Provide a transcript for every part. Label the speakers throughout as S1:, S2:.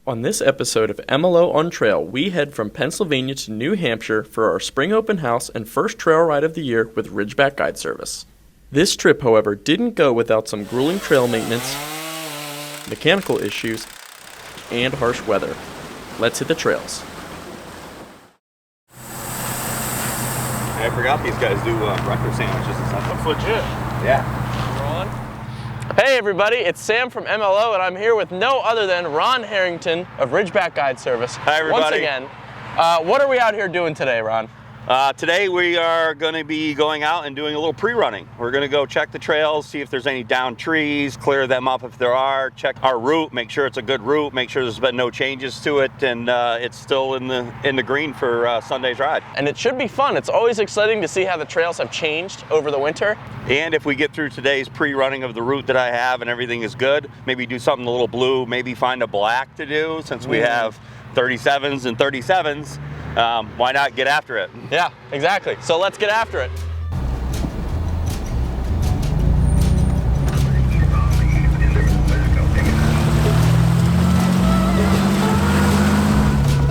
S1: On this episode of MLO on Trail, we head from Pennsylvania to New Hampshire for our spring open house and first trail ride of the year with Ridgeback Guide Service. This trip, however, didn't go without some grueling trail maintenance, mechanical issues, and harsh weather. Let's hit the trails.
S2: I forgot these guys do breakfast sandwiches and stuff.
S3: That's legit.
S2: Yeah.
S1: Hey everybody, it's Sam from MLO and I'm here with no other than Ron Harrington of Ridgeback Guide Service.
S2: Hi everybody.
S1: Once again, what are we out here doing today, Ron?
S2: Today we are going to be going out and doing a little pre-running. We're going to go check the trails, see if there's any downed trees, clear them up if there are, check our route, make sure it's a good route, make sure there's been no changes to it, and it's still in the green for Sunday's ride.
S1: And it should be fun. It's always exciting to see how the trails have changed over the winter.
S2: And if we get through today's pre-running of the route that I have and everything is good, maybe do something a little blue, maybe find a black to do since we have 37s and 37s. Why not get after it?
S1: Yeah, exactly. So let's get after it.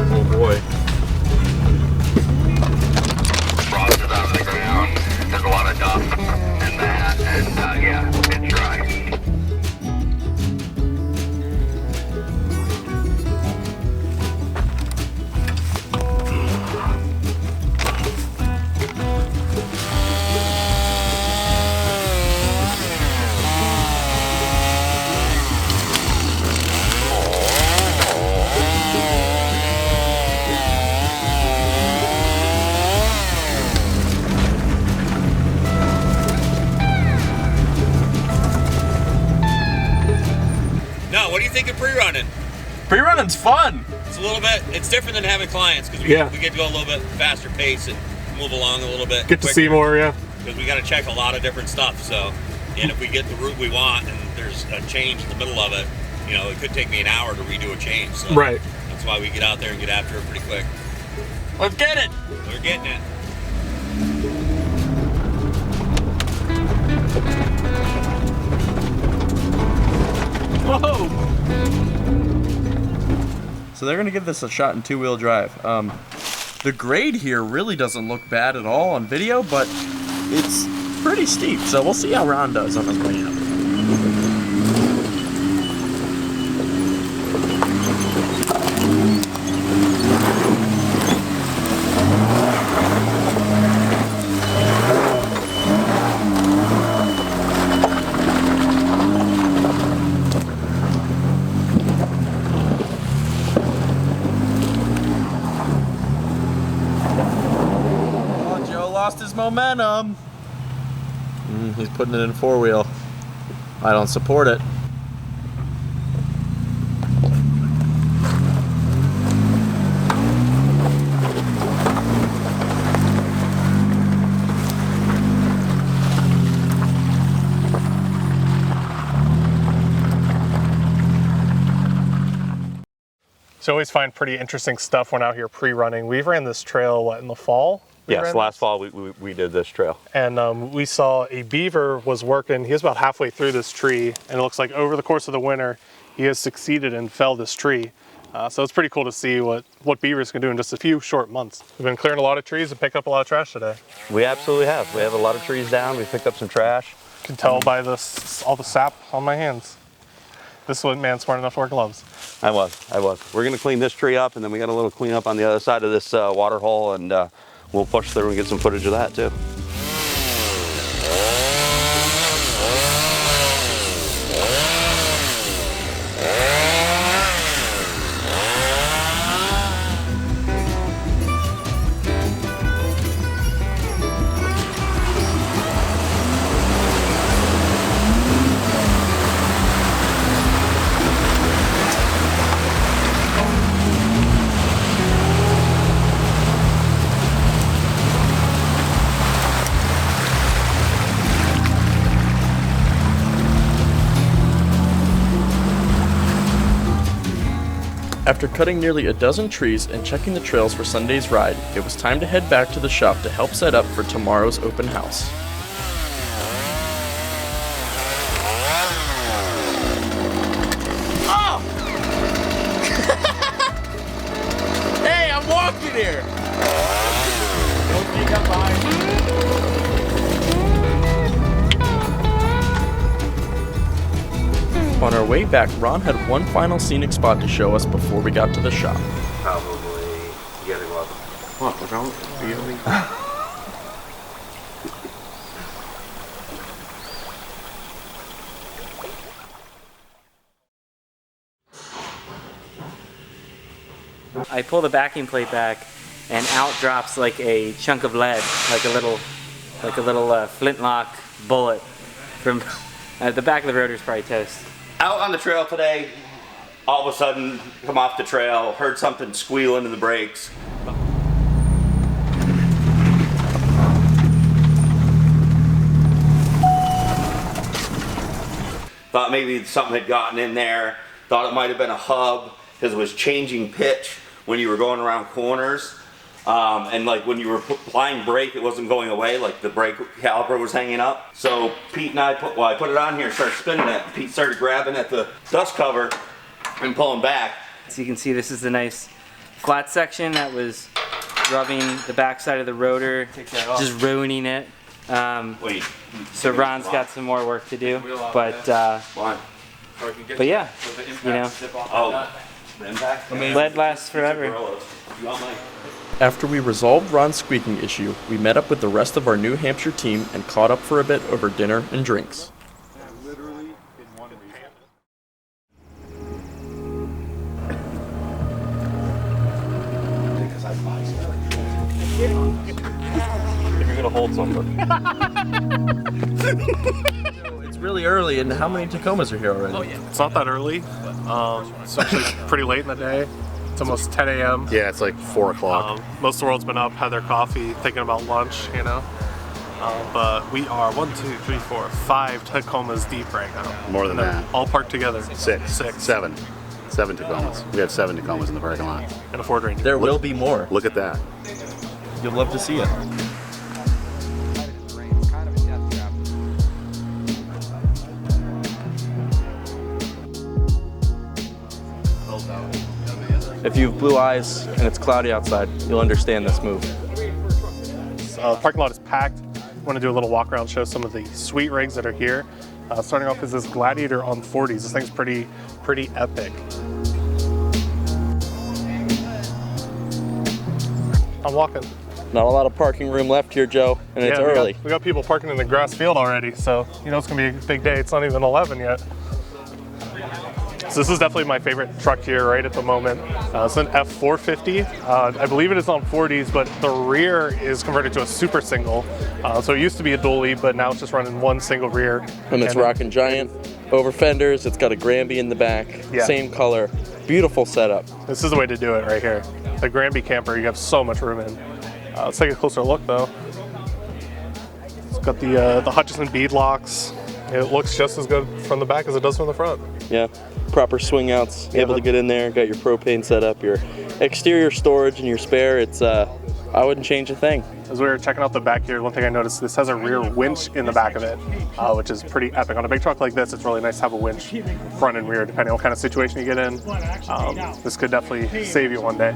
S2: Oh boy.
S4: Frost is on the ground. There's a lot of dust in that, and yeah, it's dry.
S5: What do you think of pre-running?
S1: Pre-running's fun.
S5: It's a little bit, it's different than having clients because we get to go a little bit faster pace and move along a little bit
S3: Get to see more, yeah.
S5: Because we got to check a lot of different stuff. So, and if we get the route we want and there's a change in the middle of it, you know, it could take me an hour to redo a change. So
S3: Right.
S5: That's why we get out there and get after it pretty quick.
S1: Let's get it.
S5: We're getting it.
S1: Whoa! So they're going to give this a shot in two-wheel drive. The grade here really doesn't look bad at all on video, but it's pretty steep, so we'll see how Ron does on his way up. Lost his momentum. He's putting it in four-wheel. I don't support it.
S3: So I always find pretty interesting stuff when out here pre-running. We ran this trail, in the fall?
S2: Yes, last fall we did this trail.
S3: And we saw a beaver was working. He was about halfway through this tree, and it looks like over the course of the winter, he has succeeded and felled this tree. So it's pretty cool to see what beavers can do in just a few short months. We've been clearing a lot of trees and picked up a lot of trash today.
S2: We absolutely have. We have a lot of trees down. We picked up some trash.
S3: You can tell by all the sap on my hands. This man's smart enough to wear gloves.
S2: I was. We're gonna clean this tree up, and then we got a little cleanup on the other side of this water hole, and we'll push through and get some footage of that too.
S1: After cutting nearly a dozen trees and checking the trails for Sunday's ride, it was time to head back to the shop to help set up for tomorrow's open house. in here. Don't sneak up behind me. On our way back, Ron had one final scenic spot to show us before we got to the shop.
S2: Probably getting up. What? Don't feel me.
S6: I pull the backing plate back, and out drops like a chunk of lead, like a little flintlock bullet from the back of the rotor is probably toast.
S2: Out on the trail today, all of a sudden, come off the trail, heard something squealing in the brakes. Thought maybe something had gotten in there. Thought it might have been a hub because it was changing pitch when you were going around corners. And like when you were applying brake, it wasn't going away, like the brake caliper was hanging up. So Pete and I I put it on here, started spinning it. Pete started grabbing at the dust cover and pulling back.
S6: So you can see this is the nice flat section that was rubbing the backside of the rotor, just ruining it. So Ron's got some more work to do, but yeah, you know, lead lasts forever.
S1: After we resolved Ron's squeaking issue, we met up with the rest of our New Hampshire team and caught up for a bit over dinner and drinks.
S3: If you're gonna hold something.
S1: It's really early, and how many Tacomas are here already?
S3: It's not that early. It's actually pretty late in the day. It's almost 10 a.m.
S7: Yeah, it's like 4 o'clock.
S3: Most of the world's been up, had their coffee, thinking about lunch, you know. But we are 5 Tacomas deep right now.
S7: More than that.
S3: All parked together.
S7: Six.
S3: 7
S7: Tacomas. We have 7 Tacomas in the parking lot.
S3: and a Ford Ranger.
S1: There will be more.
S7: Look at that.
S1: You'll love to see it. If you have blue eyes and it's cloudy outside, you'll understand this move.
S3: The parking lot is packed. I want to do a little walk around, show some of the sweet rigs that are here. Starting off is this Gladiator on 40s. This thing's pretty epic. I'm walking.
S1: Not a lot of parking room left here, Joe, and it's early.
S3: We got people parking in the grass field already, so you know it's gonna be a big day. It's not even 11 yet. So this is definitely my favorite truck here right at the moment. It's an F450. I believe it is on 40s, but the rear is converted to a super single. So it used to be a dually, but now it's just running one single rear.
S1: And it's rocking giant over fenders. It's got a Granby in the back, same color. Beautiful setup.
S3: This is the way to do it right here. The Granby camper, you have so much room in. Let's take a closer look though. It's got the Hutchison bead locks. It looks just as good from the back as it does from the front.
S1: Yeah, proper swing outs, able to get in there, got your propane set up, your exterior storage and your spare. It's, I wouldn't change a thing.
S3: As we were checking out the back here, one thing I noticed, this has a rear winch in the back of it, which is pretty epic. On a big truck like this, it's really nice to have a winch front and rear, depending on what kind of situation you get in. This could definitely save you one day.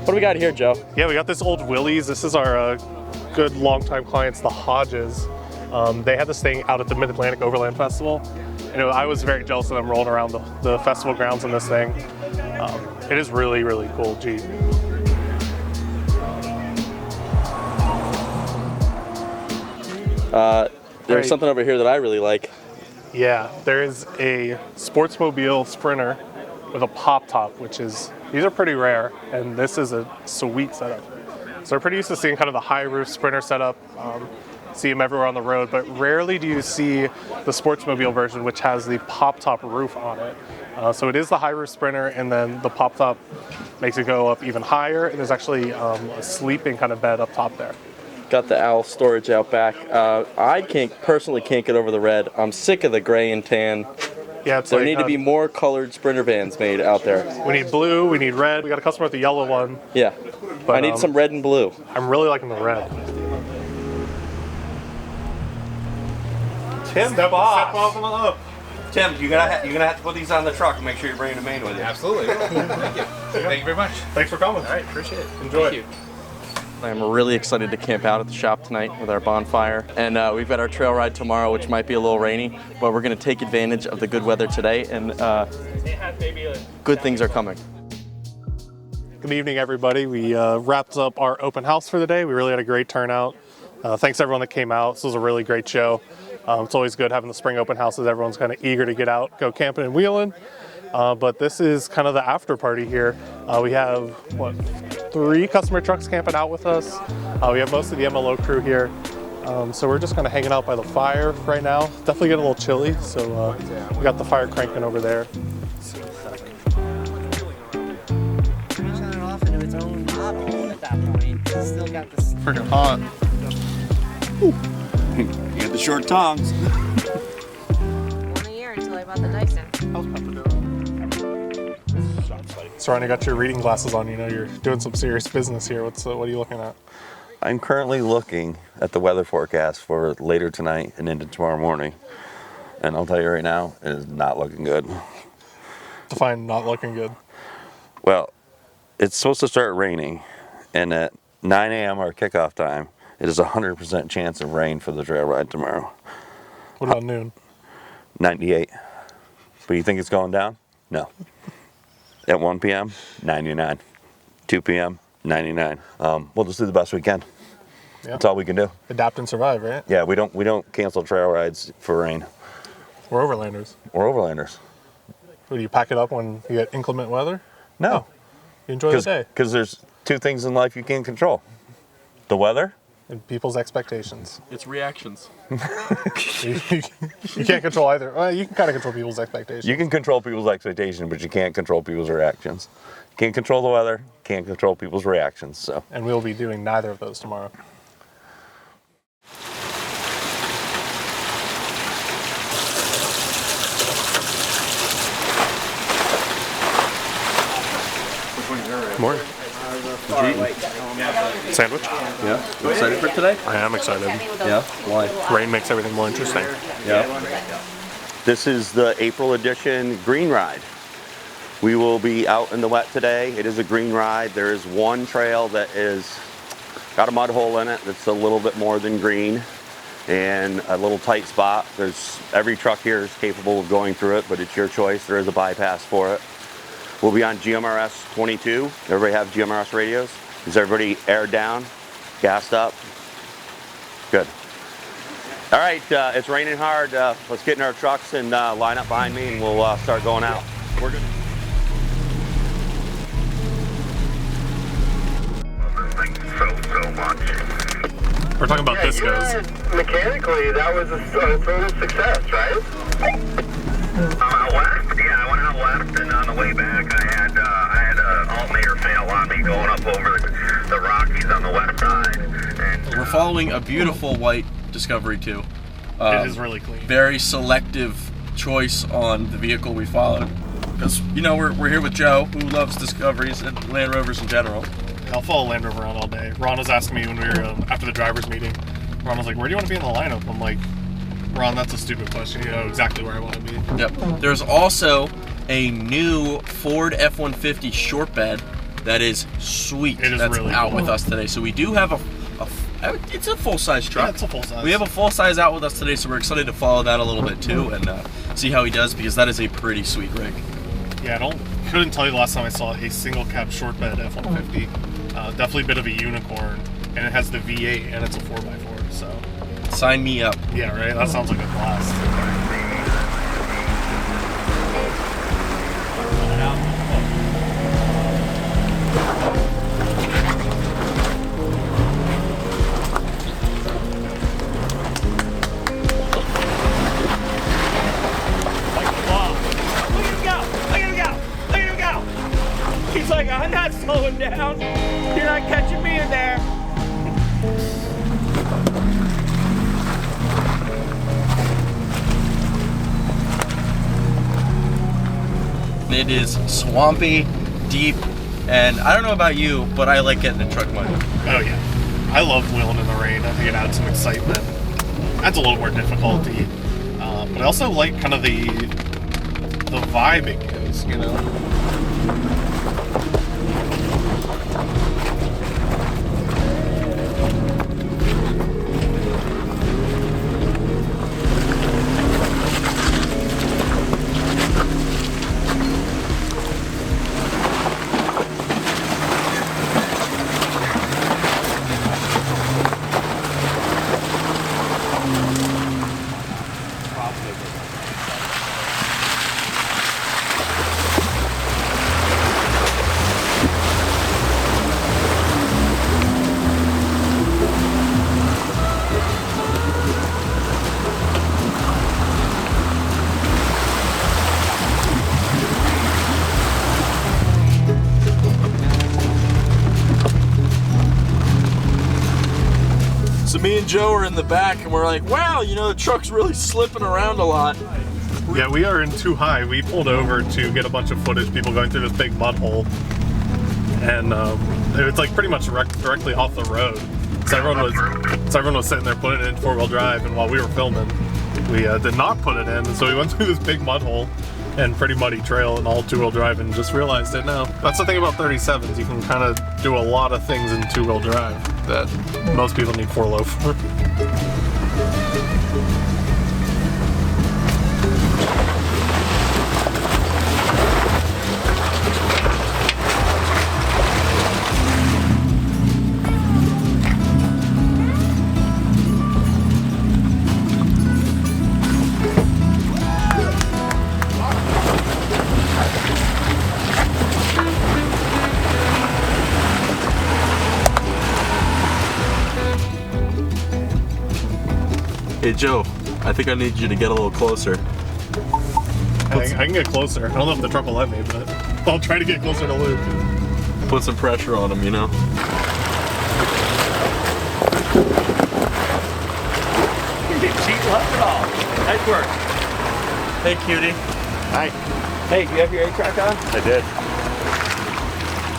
S1: What do we got here, Joe?
S3: Yeah, we got this old Willys. This is our good longtime clients, the Hodges. They had this thing out at the Mid-Atlantic Overland Festival. And I was very jealous of them rolling around the festival grounds in this thing. It is really, really cool Jeep.
S1: There's something over here that I really like.
S3: Yeah, there is a Sportsmobile Sprinter with a pop top, these are pretty rare, and this is a sweet setup. So we're pretty used to seeing kind of the high roof Sprinter setup, see them everywhere on the road, but rarely do you see the Sportsmobile version, which has the pop top roof on it. So it is the high roof Sprinter, and then the pop top makes it go up even higher, and there's actually a sleeping kind of bed up top there.
S1: Got the owl storage out back. I personally can't get over the red. I'm sick of the gray and tan.
S3: Yeah,
S1: there need to be more colored Sprinter vans made out there.
S3: We need blue, we need red. We got a customer with the yellow one.
S1: Yeah, but I need some red and blue.
S3: I'm really liking the red.
S2: Tim
S3: Step
S2: Boss.
S3: off on the hook.
S2: Tim, you're gonna have to put these on the truck and make sure you bring the main with you.
S8: Absolutely. Thank you. Thank you very much.
S3: Thanks for coming.
S8: All right, appreciate it.
S3: Enjoy.
S8: Thank you.
S1: I'm really excited to camp out at the shop tonight with our bonfire. And we've got our trail ride tomorrow, which might be a little rainy, but we're going to take advantage of the good weather today, and good things are coming.
S3: Good evening, everybody. We wrapped up our open house for the day. We really had a great turnout. Thanks to everyone that came out. This was a really great show. It's always good having the spring open houses. Everyone's kind of eager to get out, go camping and wheeling. But this is kind of the after party here. We have, 3 customer trucks camping out with us. We have most of the MLO crew here. So we're just kind of hanging out by the fire right now. Definitely getting a little chilly, so we got the fire cranking over there.
S6: Shut it off into its own bottle at that point. It's still got this.
S3: Freaking hot.
S2: You got the short tongs.
S9: One a year until I bought the Dyson.
S3: How's Pepper doing? So Ron, you got your reading glasses on. You know you're doing some serious business here. What are you looking at?
S2: I'm currently looking at the weather forecast for later tonight and into tomorrow morning. And I'll tell you right now, it is not looking good.
S3: Define not looking good.
S2: Well, it's supposed to start raining, and at 9 a.m. our kickoff time, it is a 100% chance of rain for the trail ride tomorrow.
S3: What about noon?
S2: 98. But you think it's going down? No. At 1 p.m., 99. 2 p.m., 99. We'll just do the best we can.
S3: Yeah.
S2: That's all we can do.
S3: Adapt and survive, right?
S2: Yeah, we don't cancel trail rides for rain.
S3: We're overlanders.
S2: We're overlanders.
S3: Do you pack it up when you get inclement weather?
S2: No.
S3: You enjoy the day.
S2: Because there's 2 things in life you can't control. The weather.
S3: And people's expectations.
S1: It's reactions.
S3: You can't control either. Well, you can kind of control people's expectations.
S2: You can control people's expectations, but you can't control people's reactions. You can't control the weather, can't control people's reactions. So.
S3: And we'll be doing neither of those tomorrow. Morning. Sandwich?
S1: Yeah. You excited for today?
S3: I am excited.
S1: Yeah. Why?
S3: Rain makes everything more interesting.
S1: Yeah.
S2: This is the April edition green ride. We will be out in the wet today. It is a green ride. There is one trail that is got a mud hole in it that's a little bit more than green and a little tight spot. Every truck here is capable of going through it, but it's your choice. There is a bypass for it. We'll be on GMRS 22. Everybody have GMRS radios? Is everybody aired down, gassed up? Good. All right, it's raining hard. Let's get in our trucks and line up behind me and we'll start going out. We're good.
S4: So much.
S3: We're talking about discos.
S4: Mechanically, that was a total success, right? Out west? Yeah, I went out west, and on the way back, I had an alternator fail on me going up over the Rockies on the west side. And
S1: We're following a beautiful white Discovery 2.
S3: It is really clean.
S1: Very selective choice on the vehicle we followed. Because, you know, we're here with Joe, who loves Discoveries and Land Rovers in general.
S3: I'll follow Land Rover around all day. Ron was asking me when we were after the drivers meeting. Ron was like, "Where do you want to be in the lineup?" I'm like, "Ron, that's a stupid question. You know exactly where I want to be."
S1: Yep. There's also a new Ford F-150 short bed that is sweet.
S3: It is
S1: that's
S3: really
S1: out
S3: cool.
S1: with us today. So we do have it's a full-size truck.
S3: Yeah, it's a full size.
S1: We have a full-size out with us today, so we're excited to follow that a little bit too and see how he does, because that is a pretty sweet rig.
S3: Yeah, couldn't tell you the last time I saw a single cab short bed F-150. Definitely a bit of a unicorn, and it has the V8 and it's a 4x4. So
S1: Sign me up.
S3: yeah, right. That sounds like a blast.
S10: He's like, I'm not slowing down. You're not catching me in there.
S1: It is swampy, deep, and I don't know about you, but I like getting in truck mud.
S3: Oh yeah, I love wheeling in the rain. I think it adds some excitement. Adds a little more difficulty. But I also like kind of the vibe it gives, you know.
S1: So me and Joe are in the back and we're like, wow, you know, the truck's really slipping around a lot.
S3: Yeah, we are in too high. We pulled over to get a bunch of footage, people going through this big mud hole. And it's like pretty much directly off the road. So everyone was sitting there putting it in four-wheel drive, and while we were filming, we did not put it in. And so we went through this big mud hole and pretty muddy trail and all two-wheel drive and just realized it now. That's the thing about 37s, you can kind of do a lot of things in two-wheel drive that most people need 4-low for.
S1: Hey Joe, I think I need you to get a little closer.
S3: I can get closer. I don't know if the truck will let me, but I'll try to get closer to Luke.
S1: Put some pressure on him, you know?
S10: Cheat left at all. Nice work.
S1: Hey cutie.
S7: Hi.
S10: Hey, do you have your 8-track on?
S7: I did.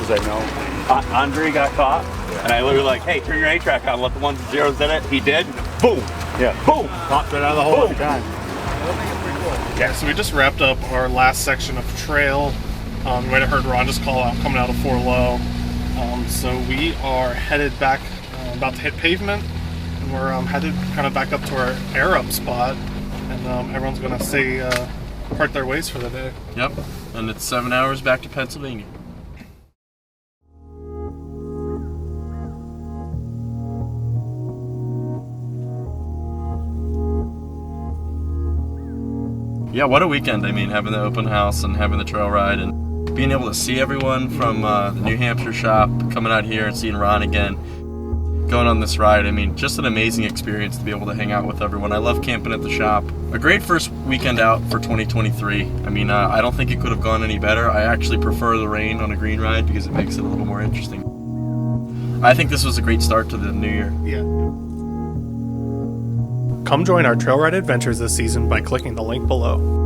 S7: Was I know?
S2: Andre got caught, and I literally like, hey, turn your 8-track on, let the ones and zeros in it. He did. Boom.
S7: Yeah.
S2: Boom.
S7: Popped right out of the hole every time.
S3: Yeah, so we just wrapped up our last section of trail. You might have heard Ron just call out coming out of 4-low. So we are headed back, about to hit pavement, and we're headed kind of back up to our air up spot, and everyone's gonna say part their ways for the day.
S1: Yep, and it's 7 hours back to Pennsylvania. Yeah, what a weekend. I mean, having the open house and having the trail ride and being able to see everyone from the New Hampshire shop, coming out here and seeing Ron again, going on this ride. I mean, just an amazing experience to be able to hang out with everyone. I love camping at the shop. A great first weekend out for 2023. I mean, I don't think it could have gone any better. I actually prefer the rain on a green ride because it makes it a little more interesting. I think this was a great start to the new year.
S3: Yeah. Come join our trail ride adventures this season by clicking the link below.